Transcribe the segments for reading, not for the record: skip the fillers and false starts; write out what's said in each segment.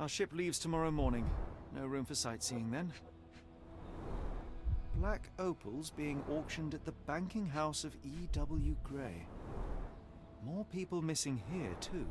Our ship leaves tomorrow morning. No room for sightseeing then. Black opals being auctioned at the banking house of E.W. Gray. More people missing here, too.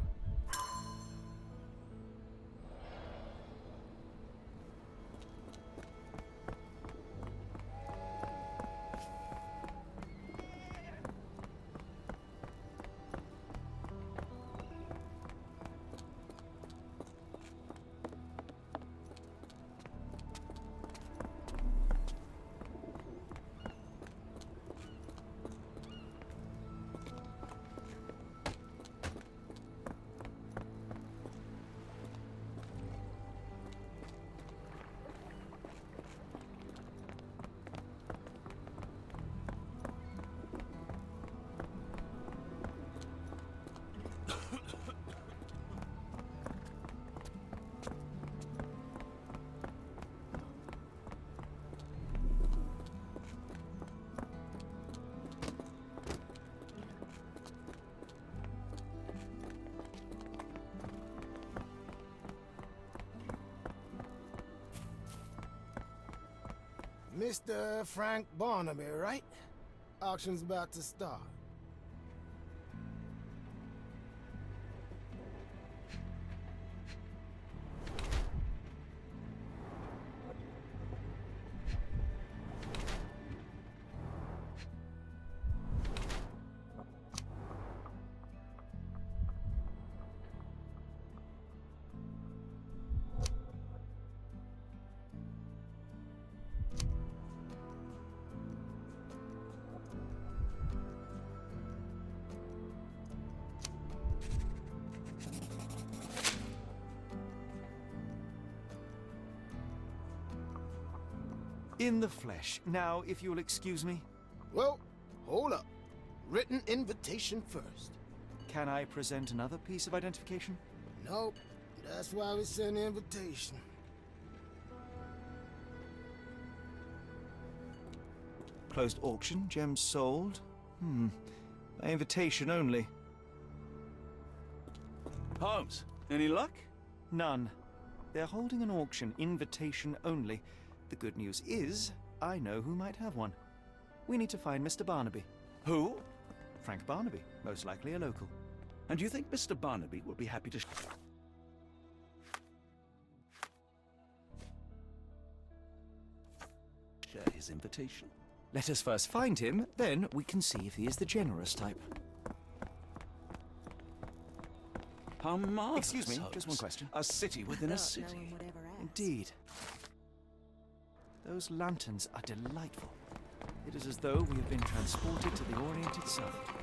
Mr. Frank Barnaby, right? Auction's about to start. In the flesh. Now, if you'll excuse me. Well, hold up. Written invitation first. Can I present another piece of identification? Nope. That's why we sent the invitation. Closed auction, gems sold. By invitation only. Holmes, any luck? None. They're holding an auction, invitation only. The good news is, I know who might have one. We need to find Mr. Barnaby. Who? Frank Barnaby, most likely a local. And you think Mr. Barnaby will be happy to... share his invitation? Let us first find him, then we can see if he is the generous type. How marvelous, Excuse me, Holmes. just one question. A city within a city. Indeed. Those lanterns are delightful. It is as though we have been transported to the Orient itself.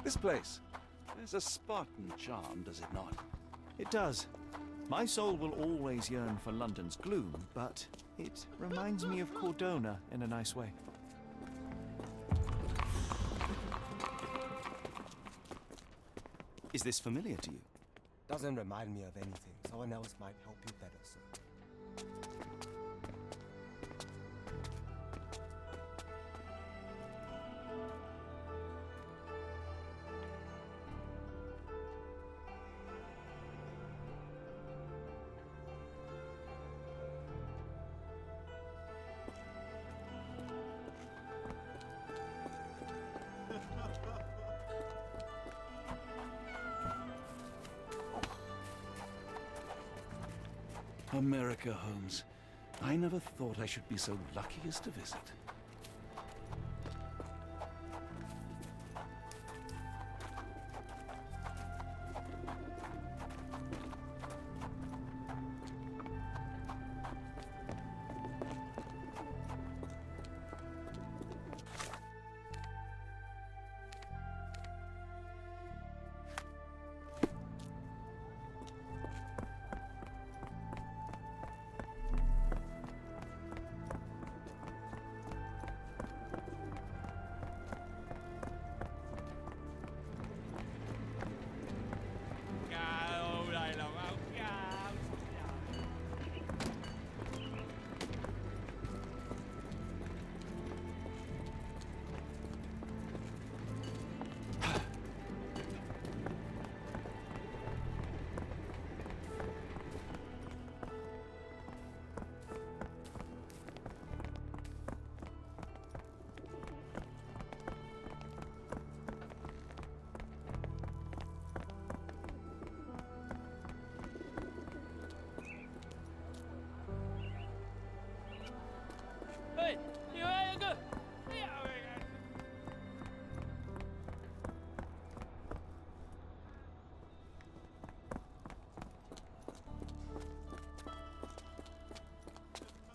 This place has a Spartan charm, does it not? It does. My soul will always yearn for London's gloom, but it reminds me of Cordona in a nice way. Is this familiar to you? Doesn't remind me of anything. Someone else might help you better, sir. America, Holmes. I never thought I should be so lucky as to visit.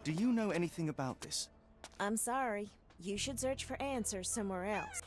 Do you know anything about this? I'm sorry. You should search for answers somewhere else.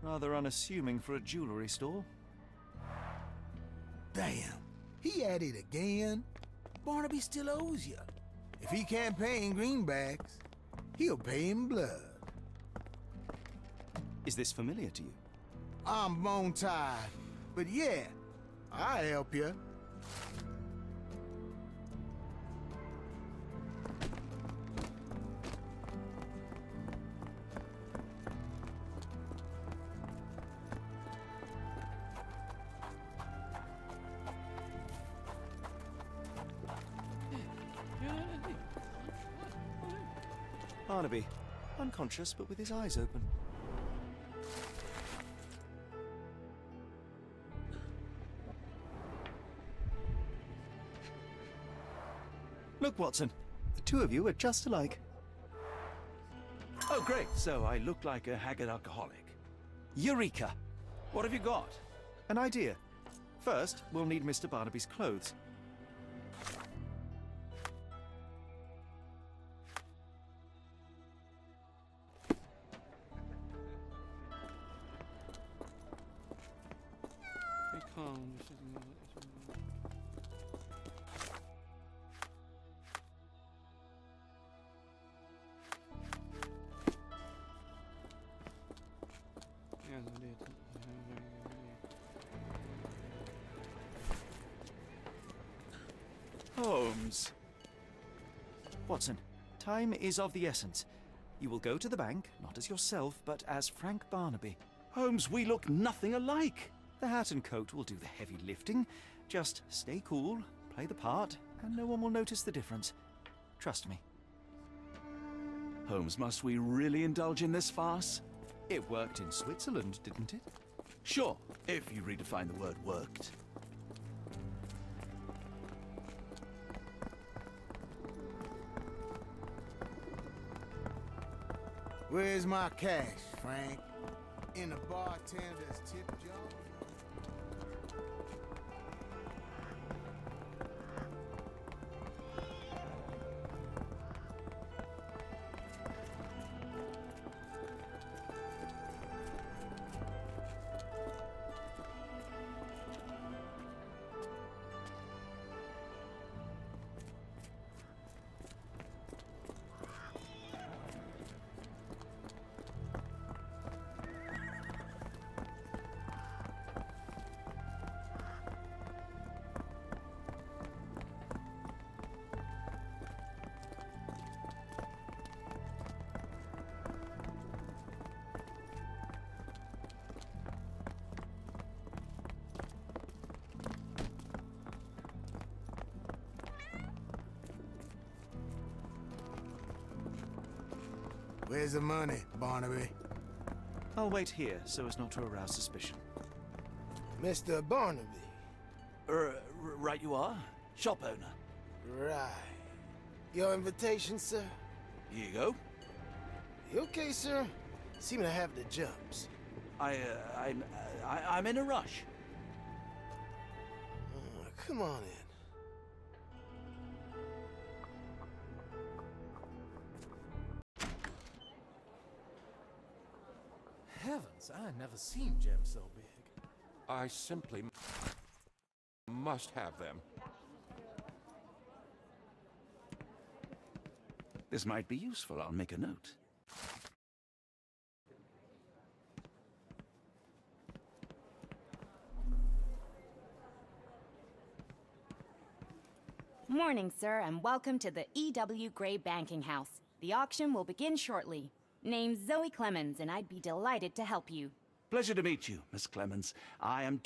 Rather unassuming for a jewelry store. Damn, he at it again. Barnaby still owes you. If he can't pay in greenbacks, he'll pay in blood. Is this familiar to you? I'm bone-tied, but yeah, I'll help you. Barnaby, unconscious but with his eyes open. Look, Watson, the two of you are just alike. Oh, great. So I look like a haggard alcoholic. Eureka! What have you got? An idea. First, we'll need Mr. Barnaby's clothes. Holmes. Watson, time is of the essence. You will go to the bank, not as yourself, but as Frank Barnaby. Holmes, we look nothing alike. The hat and coat will do the heavy lifting. Just stay cool, play the part, and no one will notice the difference. Trust me. Holmes, must we really indulge in this farce? It worked in Switzerland, didn't it? Sure, if you redefine the word worked. Where's my cash, Frank? In the bartender's tip jar? Where's the money, Barnaby? I'll wait here so as not to arouse suspicion. Mr. Barnaby. Right you are. Shop owner. Right. Your invitation, sir? Here you go. You okay, sir? Seem to have the jumps. I'm in a rush. Come on in. Heavens, I never seen gems so big. I simply must have them. This might be useful. I'll make a note. Morning, sir, and welcome to the E.W. Gray Banking House. The auction will begin shortly. Name's Zoe Clemens, and I'd be delighted to help you. Pleasure to meet you, Miss Clemens. I am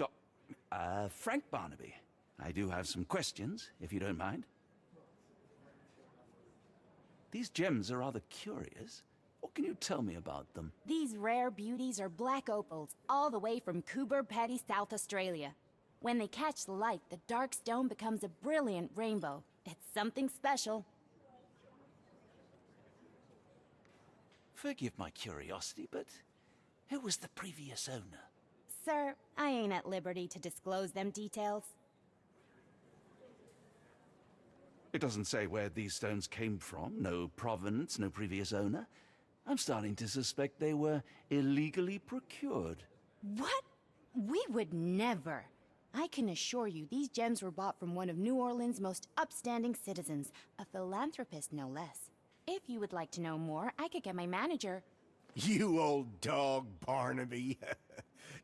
Frank Barnaby. I do have some questions, if you don't mind. These gems are rather curious. What can you tell me about them? These rare beauties are black opals, all the way from Coober Pedy, South Australia. When they catch the light, the dark stone becomes a brilliant rainbow. It's something special. Forgive my curiosity, but who was the previous owner? Sir, I ain't at liberty to disclose them details. It doesn't say where these stones came from. No provenance, no previous owner. I'm starting to suspect they were illegally procured. What? We would never. I can assure you these gems were bought from one of New Orleans' most upstanding citizens, a philanthropist no less. If you would like to know more, I could get my manager. You old dog, Barnaby.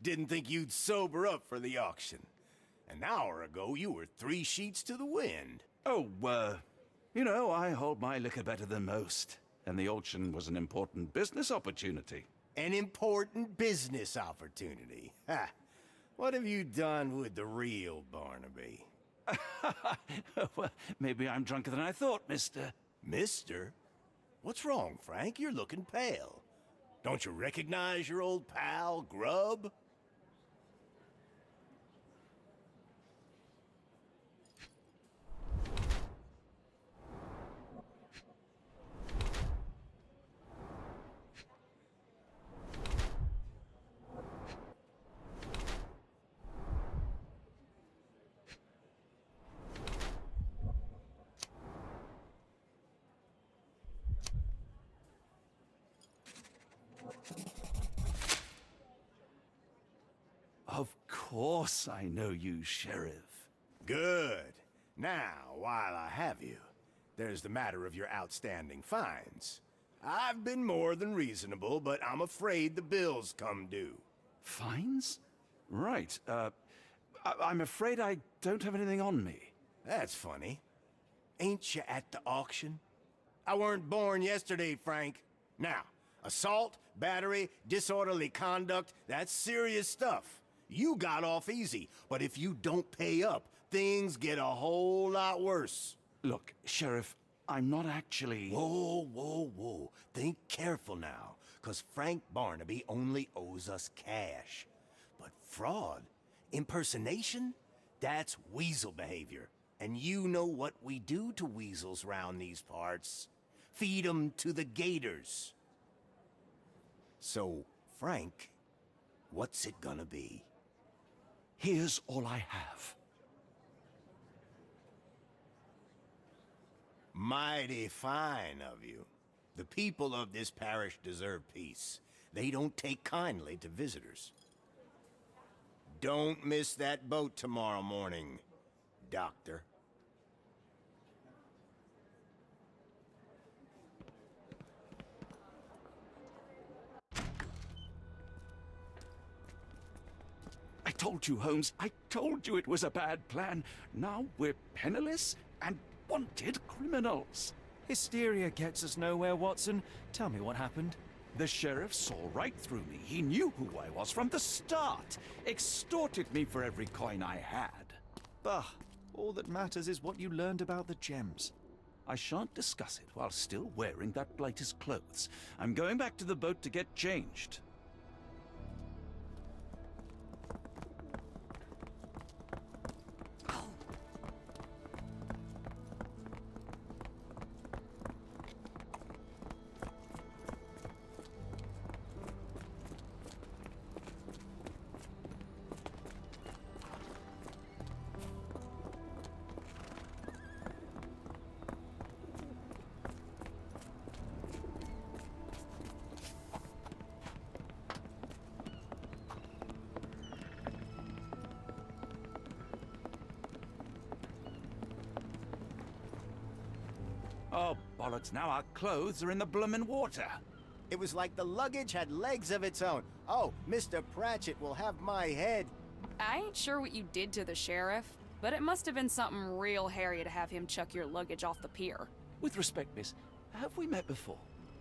Didn't think you'd sober up for the auction. An hour ago, you were 3 sheets to the wind. Oh, you know, I hold my liquor better than most. And the auction was an important business opportunity. An important business opportunity. Ha! What have you done with the real Barnaby? Well, maybe I'm drunker than I thought, mister. Mister? What's wrong, Frank? You're looking pale. Don't you recognize your old pal, Grub? Of course I know you, Sheriff. Good. Now, while I have you, there's the matter of your outstanding fines. I've been more than reasonable, but I'm afraid the bills come due. Fines? Right, I'm afraid I don't have anything on me. That's funny. Ain't you at the auction? I weren't born yesterday, Frank. Now, assault, battery, disorderly conduct, that's serious stuff. You got off easy, but if you don't pay up, things get a whole lot worse. Look, Sheriff, I'm not actually... Whoa, whoa, whoa. Think careful now, 'cause Frank Barnaby only owes us cash. But fraud, impersonation, that's weasel behavior. And you know what we do to weasels round these parts. Feed 'em to the gators. So, Frank, what's it gonna be? Here's all I have. Mighty fine of you. The people of this parish deserve peace. They don't take kindly to visitors. Don't miss that boat tomorrow morning, Doctor. I told you, Holmes. I told you it was a bad plan. Now we're penniless and wanted criminals. Hysteria gets us nowhere, Watson. Tell me what happened. The sheriff saw right through me. He knew who I was from the start. Extorted me for every coin I had. Bah, all that matters is what you learned about the gems. I shan't discuss it while still wearing that blighter's clothes. I'm going back to the boat to get changed. bollocks, now our clothes are in the bloomin' water. It was like the luggage had legs of its own. Oh, Mr. Pratchett will have my head. I ain't sure what you did to the sheriff, but it must have been something real hairy to have him chuck your luggage off the pier. With respect, miss, have we met before?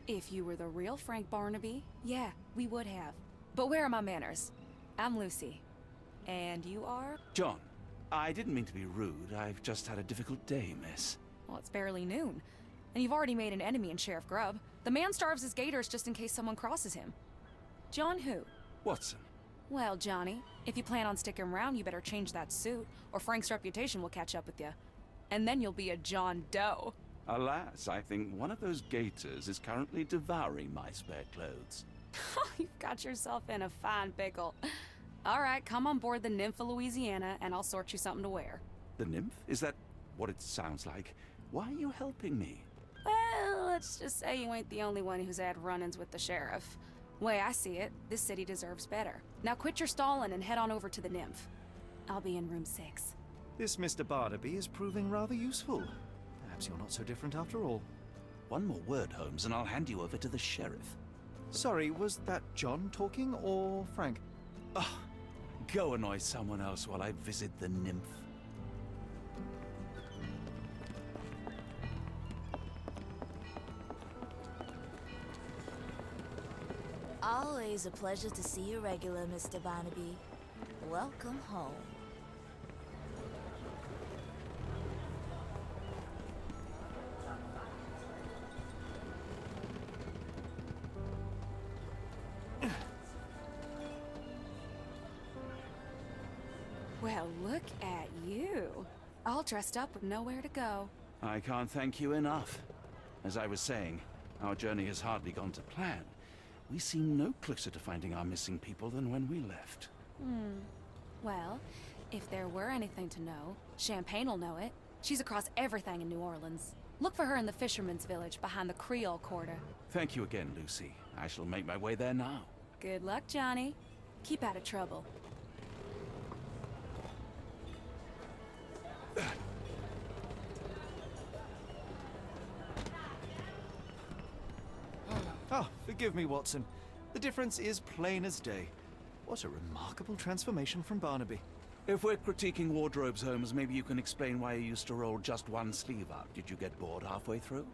If you were the real Frank Barnaby, yeah, we would have. But where are my manners? I'm Lucy. And you are? John, I didn't mean to be rude. I've just had a difficult day, miss. Well, it's barely noon. And you've already made an enemy in Sheriff Grubb. The man starves his gators just in case someone crosses him. John who? Watson. Well, Johnny, if you plan on sticking around, you better change that suit, or Frank's reputation will catch up with you. And then you'll be a John Doe. Alas, I think one of those gators is currently devouring my spare clothes. You've got yourself in a fine pickle. All right, come on board the Nymph of Louisiana, and I'll sort you something to wear. The nymph? Is that what it sounds like? Why are you helping me? Well, let's just say you ain't the only one who's had run-ins with the sheriff. Way I see it, this city deserves better. Now quit your stalling and head on over to the Nymph. I'll be in room 6. This Mr. Barnaby is proving rather useful. Perhaps you're not so different after all. One more word, Holmes, and I'll hand you over to the sheriff. Sorry, was that John talking or Frank? Oh, go annoy someone else while I visit the nymph. Always a pleasure to see you regular, Mr. Barnaby. Welcome home. Well, look at you. All dressed up with nowhere to go. I can't thank you enough. As I was saying, our journey has hardly gone to plan. We seem no closer to finding our missing people than when we left. Well, if there were anything to know, Champagne'll know it. She's across everything in New Orleans. Look for her in the fisherman's village behind the Creole Quarter. Thank you again, Lucy. I shall make my way there now. Good luck, Johnny. Keep out of trouble. Ah, forgive me, Watson. The difference is plain as day. What a remarkable transformation from Barnaby. If we're critiquing wardrobes, Holmes, maybe you can explain why you used to roll just one sleeve up. Did you get bored halfway through?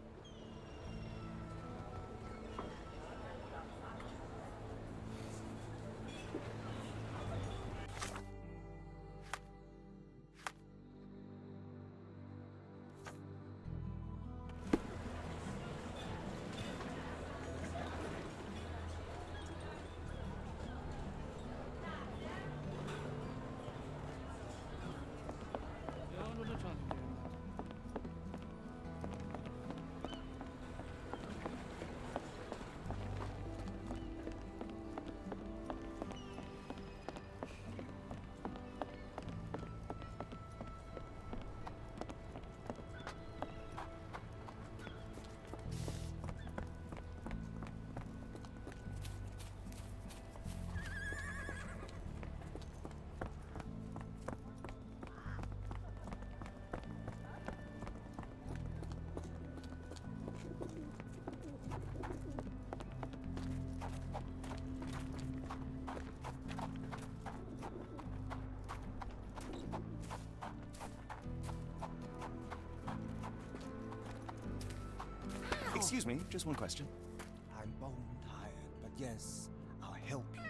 Excuse me, just one question. I'm bone tired, but yes, I'll help you.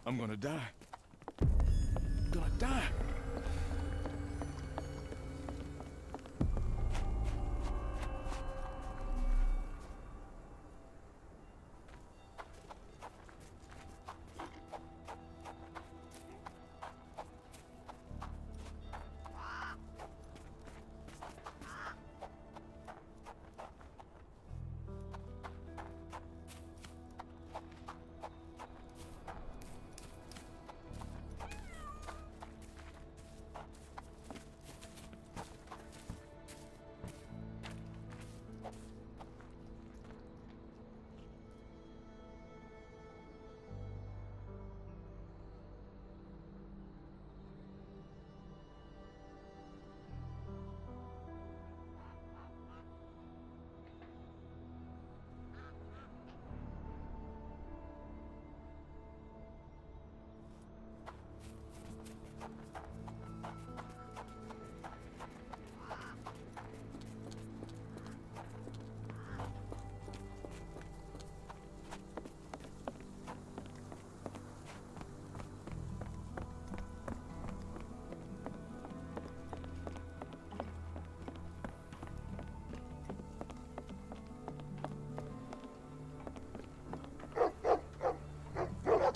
I'm gonna die. I'm gonna die.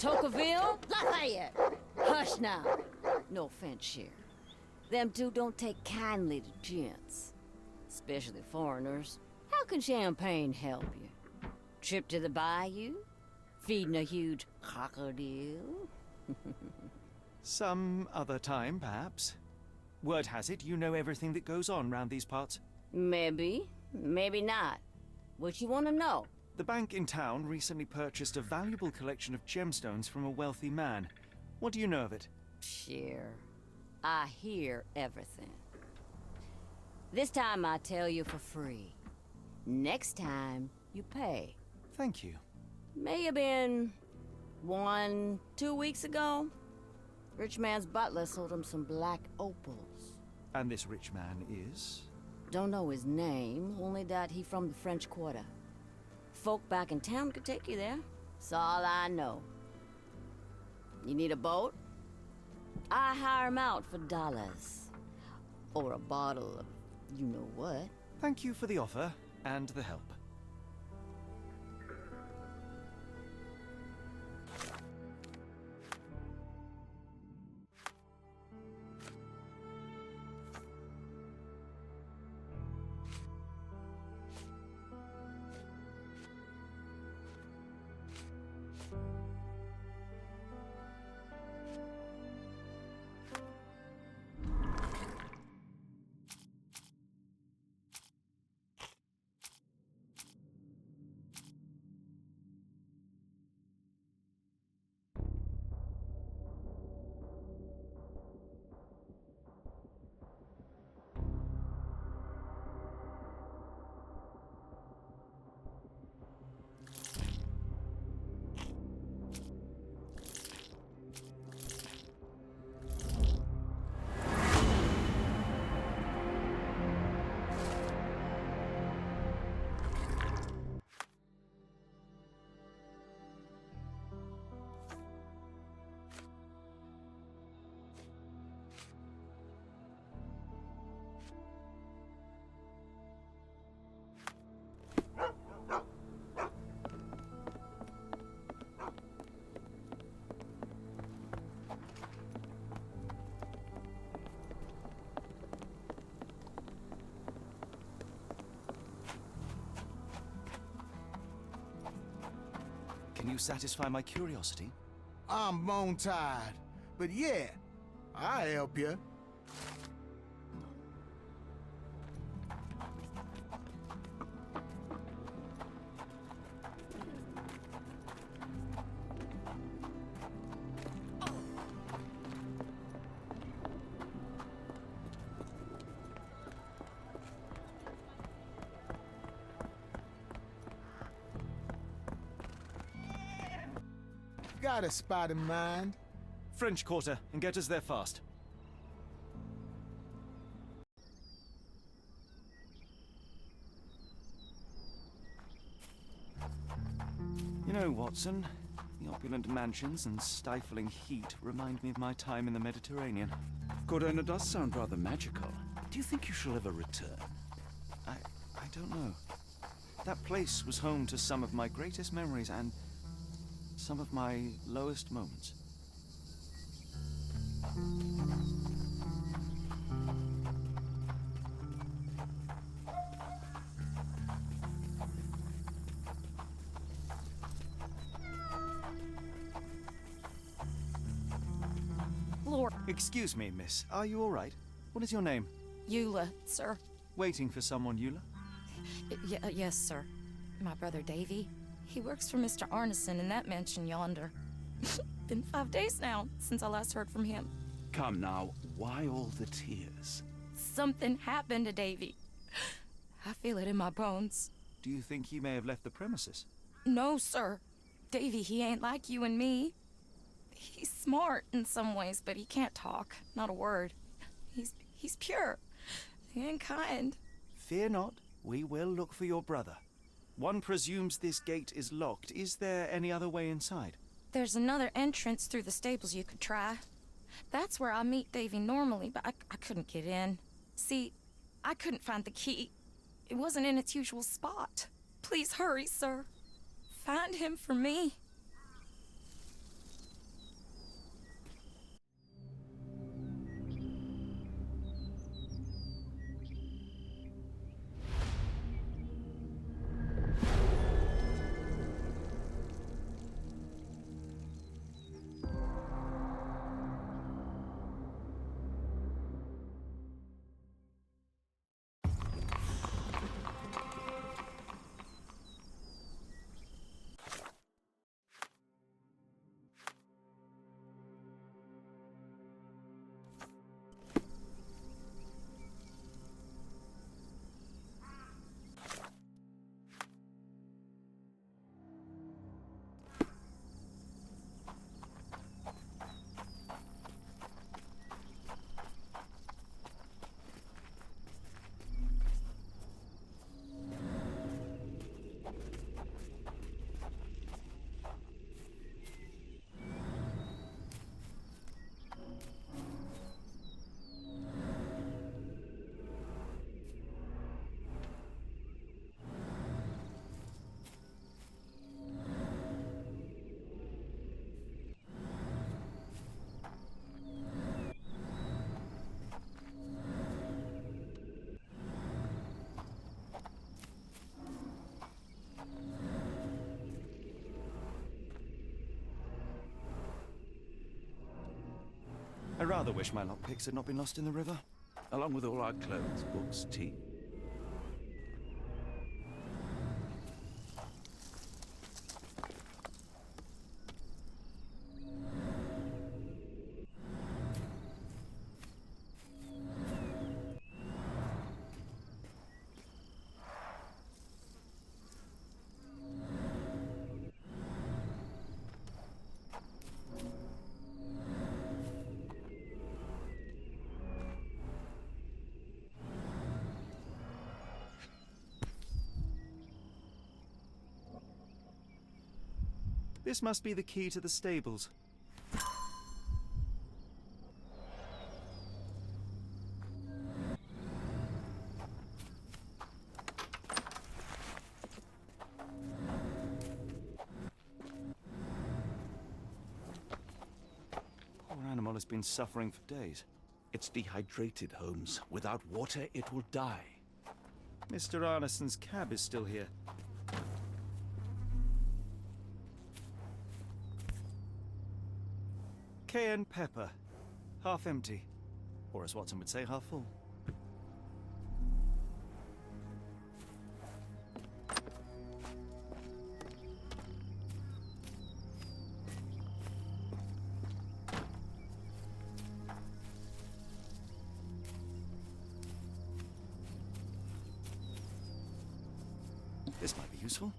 Tocqueville? Lafayette! Hush now. No offense, Sheriff. Them two don't take kindly to gents. Especially foreigners. How can champagne help you? Trip to the bayou? Feeding a huge crocodile? Some other time, perhaps. Word has it you know everything that goes on round these parts. Maybe. Maybe not. What you want to know? The bank in town recently purchased a valuable collection of gemstones from a wealthy man. What do you know of it? Sure. I hear everything. This time I tell you for free. Next time, you pay. Thank you. May have been 1, 2 weeks ago. Rich man's butler sold him some black opals. And this rich man is? Don't know his name, only that he from the French Quarter. Folk back in town could take you there. That's all I know. You need a boat? I hire him out for dollars. Or a bottle of you-know-what. Thank you for the offer and the help. Can you satisfy my curiosity? I'm bone tired, but yeah, I'll help you. Got a spot in mind. French Quarter, and get us there fast. You know, Watson, the opulent mansions and stifling heat remind me of my time in the Mediterranean. Cordona does sound rather magical. Do you think you shall ever return? I don't know. That place was home to some of my greatest memories and some of my lowest moments. Lord. Excuse me, miss. Are you all right? What is your name? Eula, sir. Waiting for someone, Eula? Yes, sir. My brother Davy. He works for Mr. Arneson in that mansion yonder. Been 5 days now since I last heard from him. Come now, why all the tears? Something happened to Davy. I feel it in my bones. Do you think he may have left the premises? No, sir. Davy, he ain't like you and me. He's smart in some ways, but he can't talk. Not a word. He's pure and kind. Fear not. We will look for your brother. One presumes this gate is locked. Is there any other way inside? There's another entrance through the stables you could try. That's where I meet Davy normally, but I couldn't get in. See, I couldn't find the key. It wasn't in its usual spot. Please hurry, sir. Find him for me. I rather wish my lockpicks had not been lost in the river. Along with all our clothes, books, tea. This must be the key to the stables. Poor animal has been suffering for days. It's dehydrated, Holmes. Without water, it will die. Mr. Arneson's cab is still here. Cayenne pepper. Half empty. Or as Watson would say, half full. This might be useful.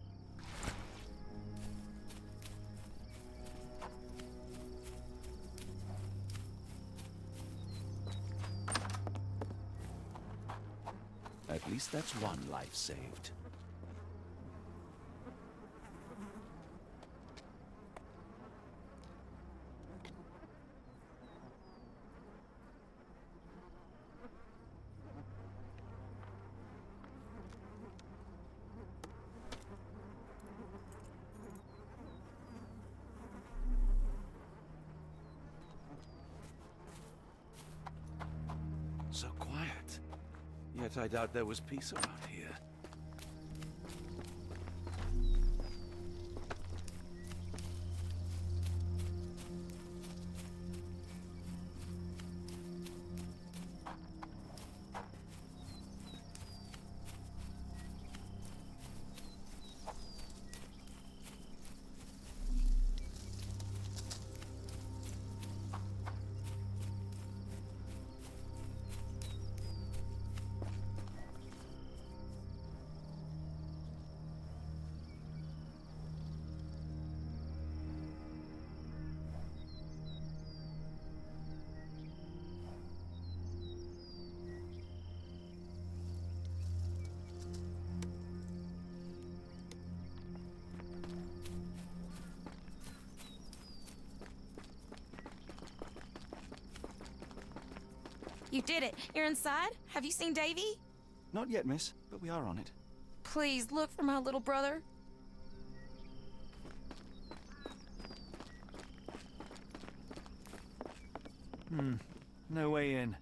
At least that's one life saved. So quiet. Yet I doubt there was peace around here. You did it. You're inside? Have you seen Davy? Not yet, miss, but we are on it. Please, look for my little brother. No way in.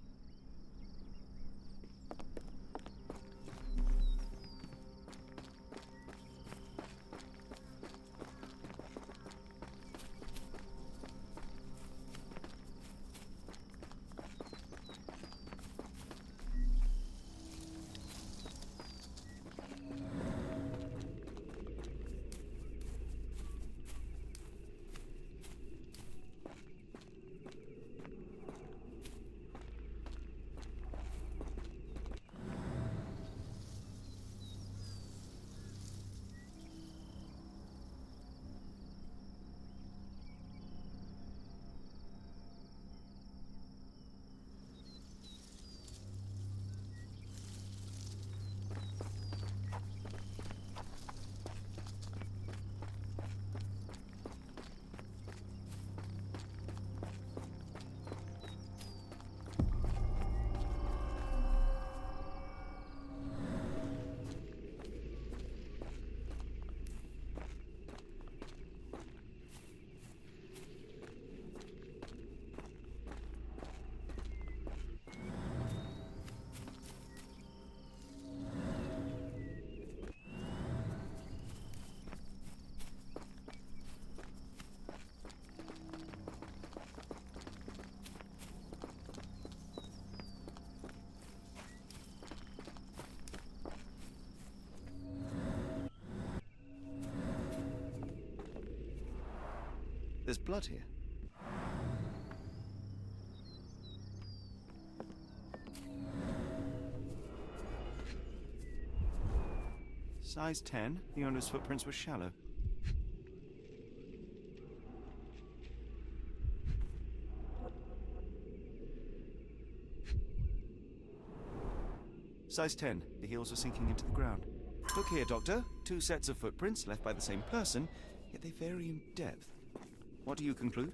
There's blood here. Size 10. The owner's footprints were shallow. Size 10. The heels are sinking into the ground. Look here, Doctor. 2 sets of footprints left by the same person, yet they vary in depth. What do you conclude?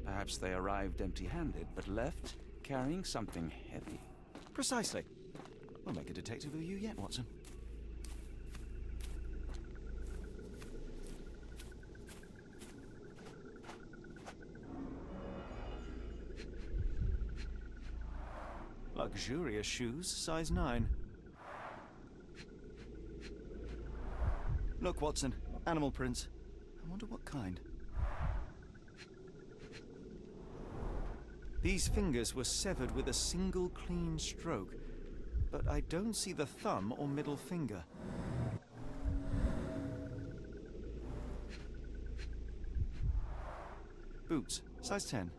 Perhaps they arrived empty-handed, but left carrying something heavy. Precisely. We'll make a detective of you yet, Watson. Luxurious shoes, size 9. Look, Watson. Animal prints. I wonder what kind. These fingers were severed with a single clean stroke, but I don't see the thumb or middle finger. Boots, size 10.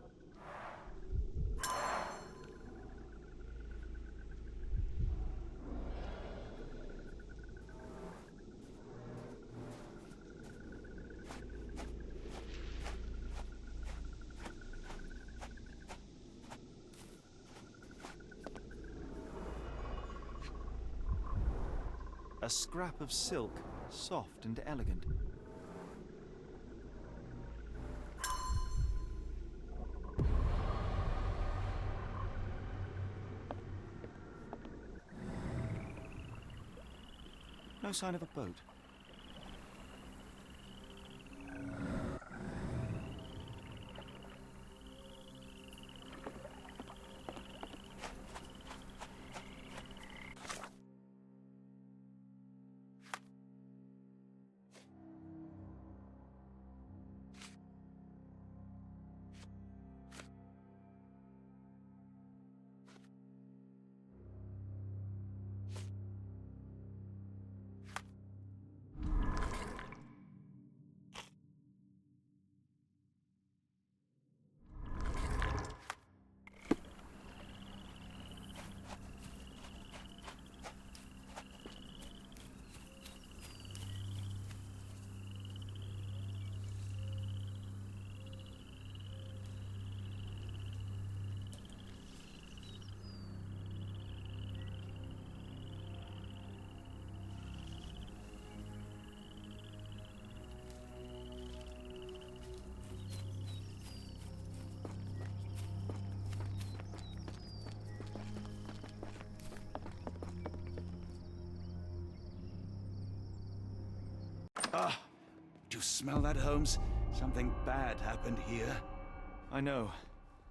A scrap of silk, soft and elegant. No sign of a boat. Ah! Do you smell that, Holmes? Something bad happened here. I know.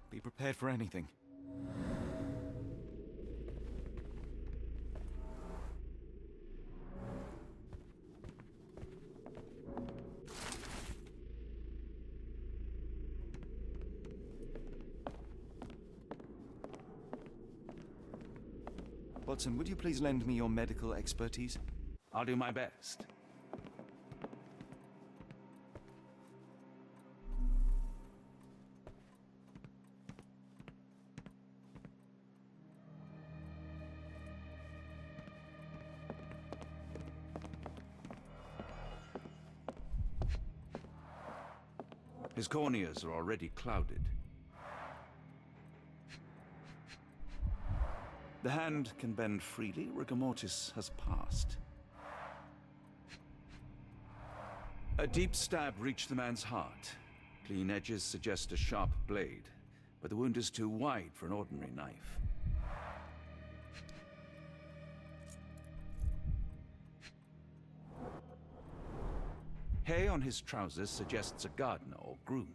Be prepared for anything. Watson, would you please lend me your medical expertise? I'll do my best. His corneas are already clouded. The hand can bend freely. Rigor mortis has passed. A deep stab reached the man's heart. Clean edges suggest a sharp blade, but the wound is too wide for an ordinary knife. Hay on his trousers suggests a gardener or groom.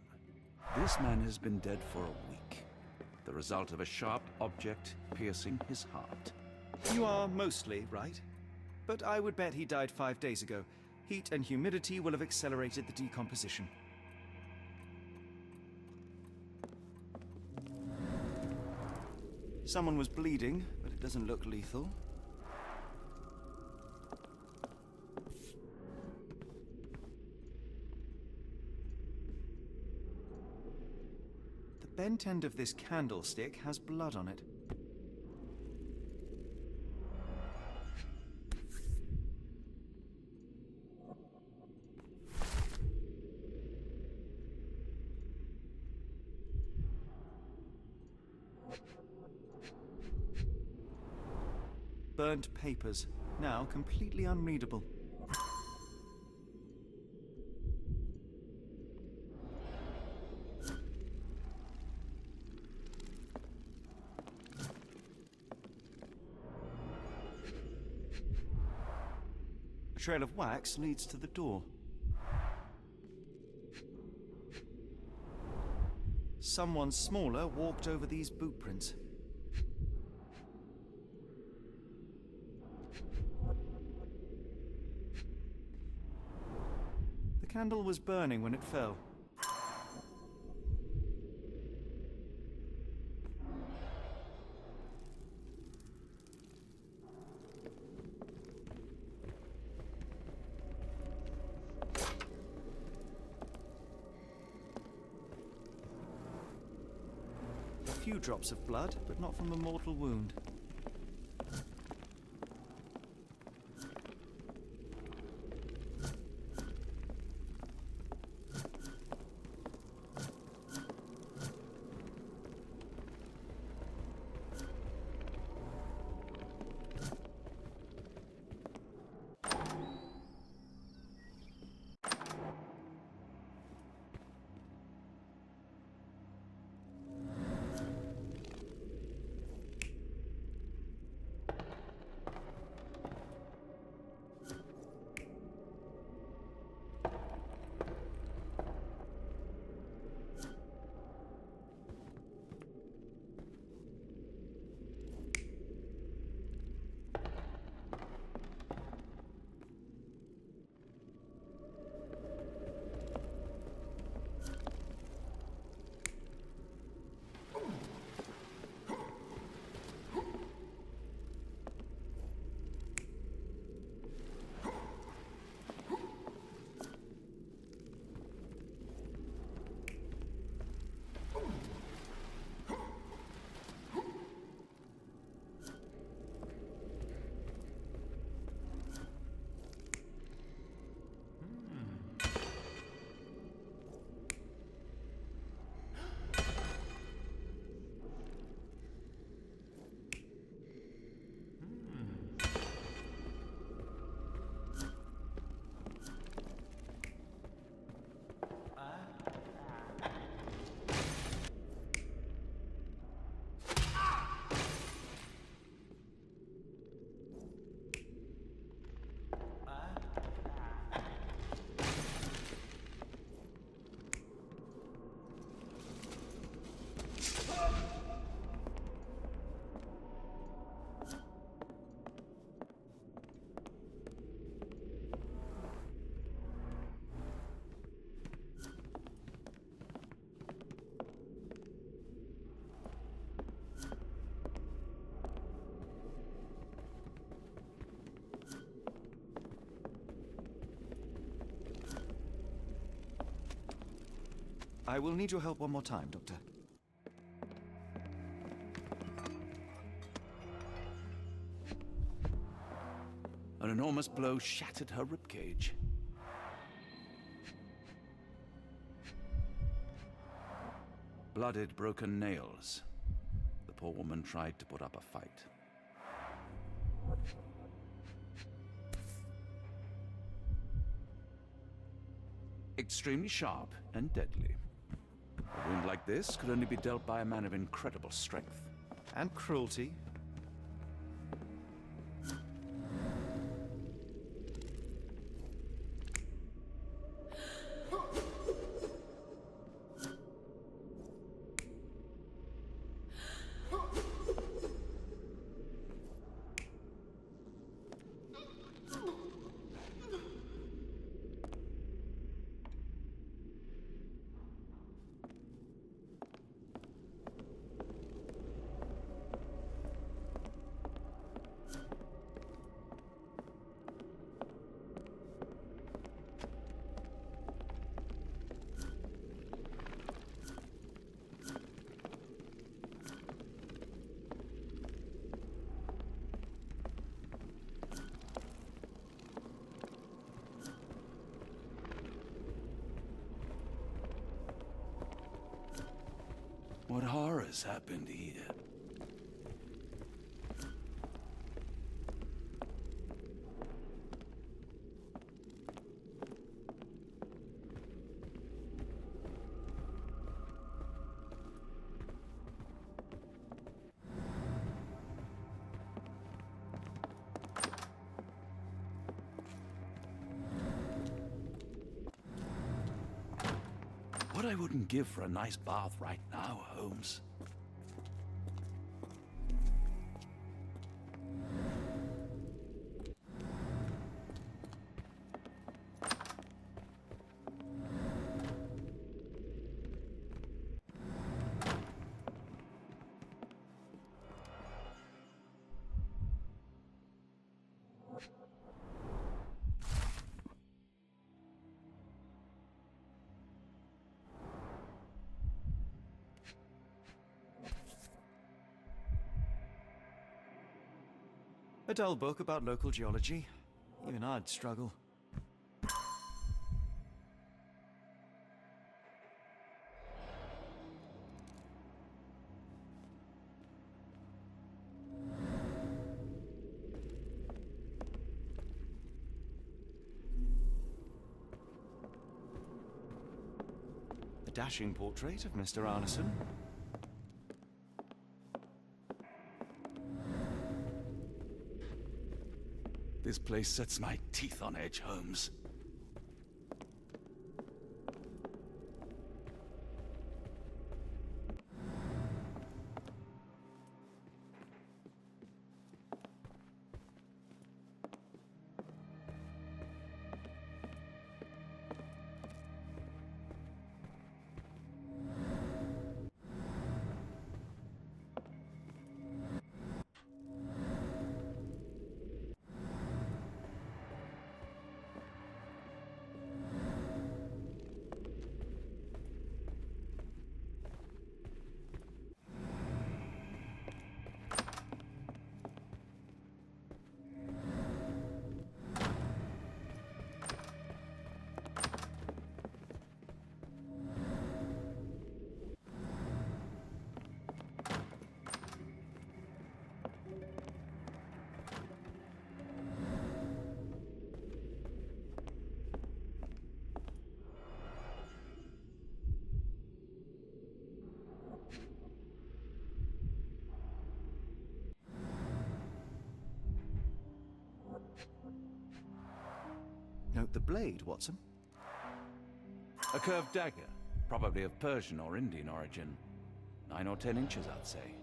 This man has been dead for a week. The result of a sharp object piercing his heart. You are mostly right, but I would bet he died 5 days ago. Heat and humidity will have accelerated the decomposition. Someone was bleeding, but it doesn't look lethal. bent end of this candlestick has blood on it. Burnt papers, now completely unreadable. A trail of wax leads to the door. Someone smaller walked over these boot prints. The candle was burning when it fell. A few drops of blood, but not from a mortal wound. I will need your help one more time, Doctor. An enormous blow shattered her ribcage. Blooded, broken nails. The poor woman tried to put up a fight. Extremely sharp and deadly. A wound like this could only be dealt by a man of incredible strength. And cruelty. What horrors happened here? What I wouldn't give for a nice bath right now, Holmes. A dull book about local geology. Even I'd struggle. A dashing portrait of Mr. Arneson. This place sets my teeth on edge, Holmes. Note the blade, Watson. A curved dagger, probably of Persian or Indian origin. 9 or 10 inches, I'd say.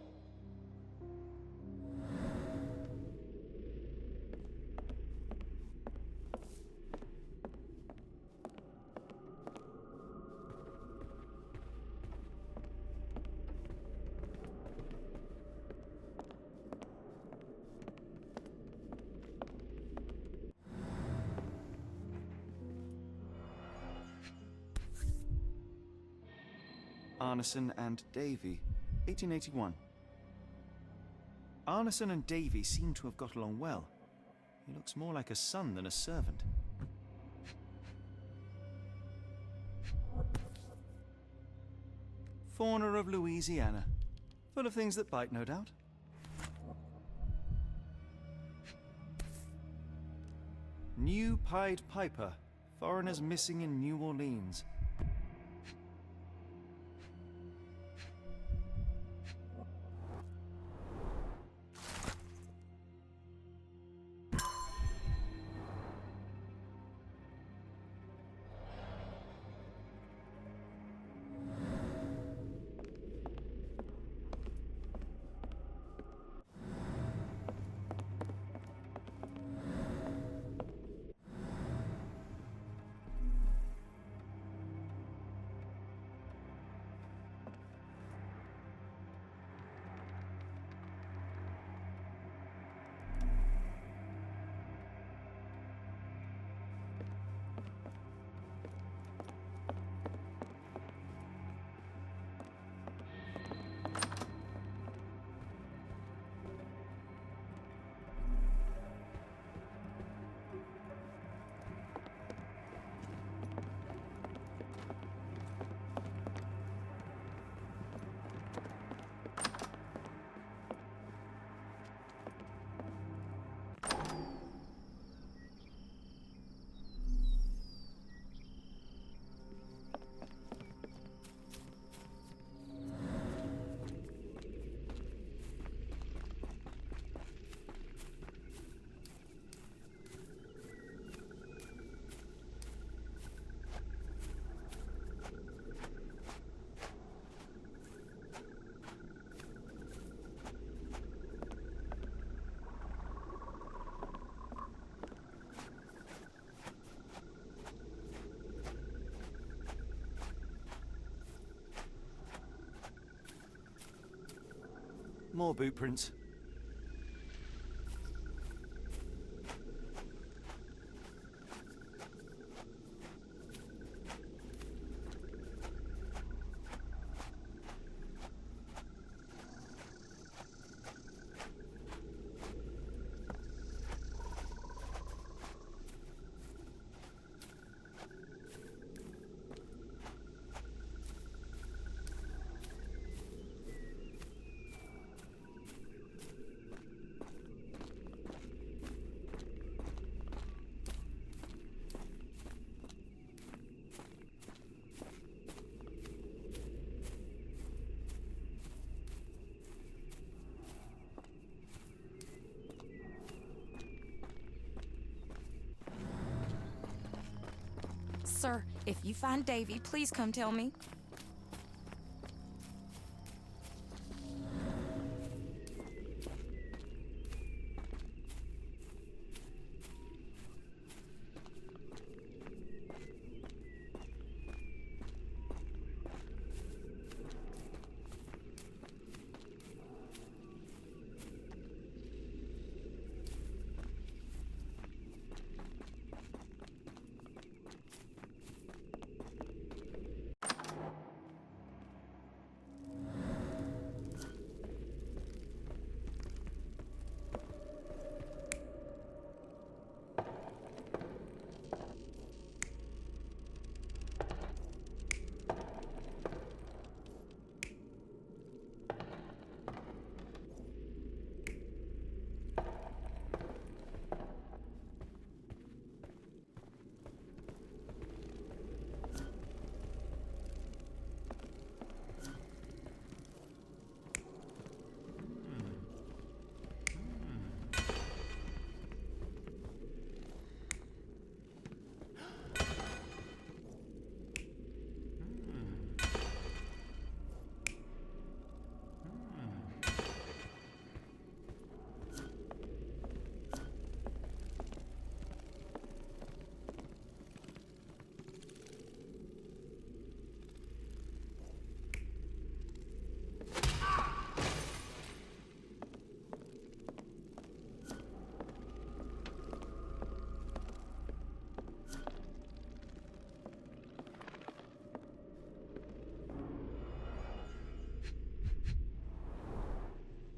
Arneson and Davy, 1881. Arneson and Davy seem to have got along well. He looks more like a son than a servant. Fauna of Louisiana. Full of things that bite, no doubt. New Pied Piper. Foreigners missing in New Orleans. More boot prints. Sir, if you find Davy, please come tell me.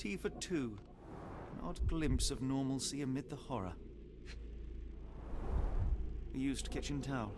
Tea for two. An odd glimpse of normalcy amid the horror. A used kitchen towel.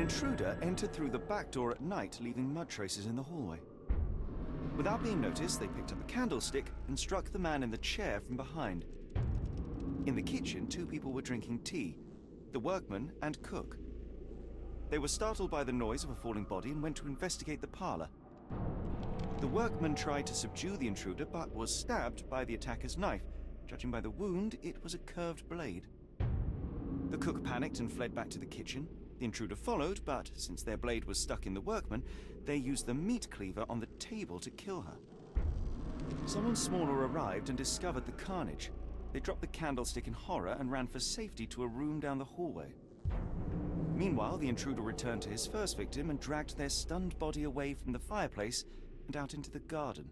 intruder entered through the back door at night, leaving mud traces in the hallway. Without being noticed, they picked up a candlestick and struck the man in the chair from behind. In the kitchen, 2 people were drinking tea, the workman and cook. They were startled by the noise of a falling body and went to investigate the parlor. The workman tried to subdue the intruder but was stabbed by the attacker's knife. Judging by the wound, it was a curved blade. The cook panicked and fled back to the kitchen. The intruder followed, but since their blade was stuck in the workman, they used the meat cleaver on the table to kill her. Someone smaller arrived and discovered the carnage. They dropped the candlestick in horror and ran for safety to a room down the hallway. Meanwhile, the intruder returned to his first victim and dragged their stunned body away from the fireplace and out into the garden.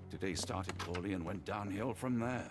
Today started poorly and went downhill from there.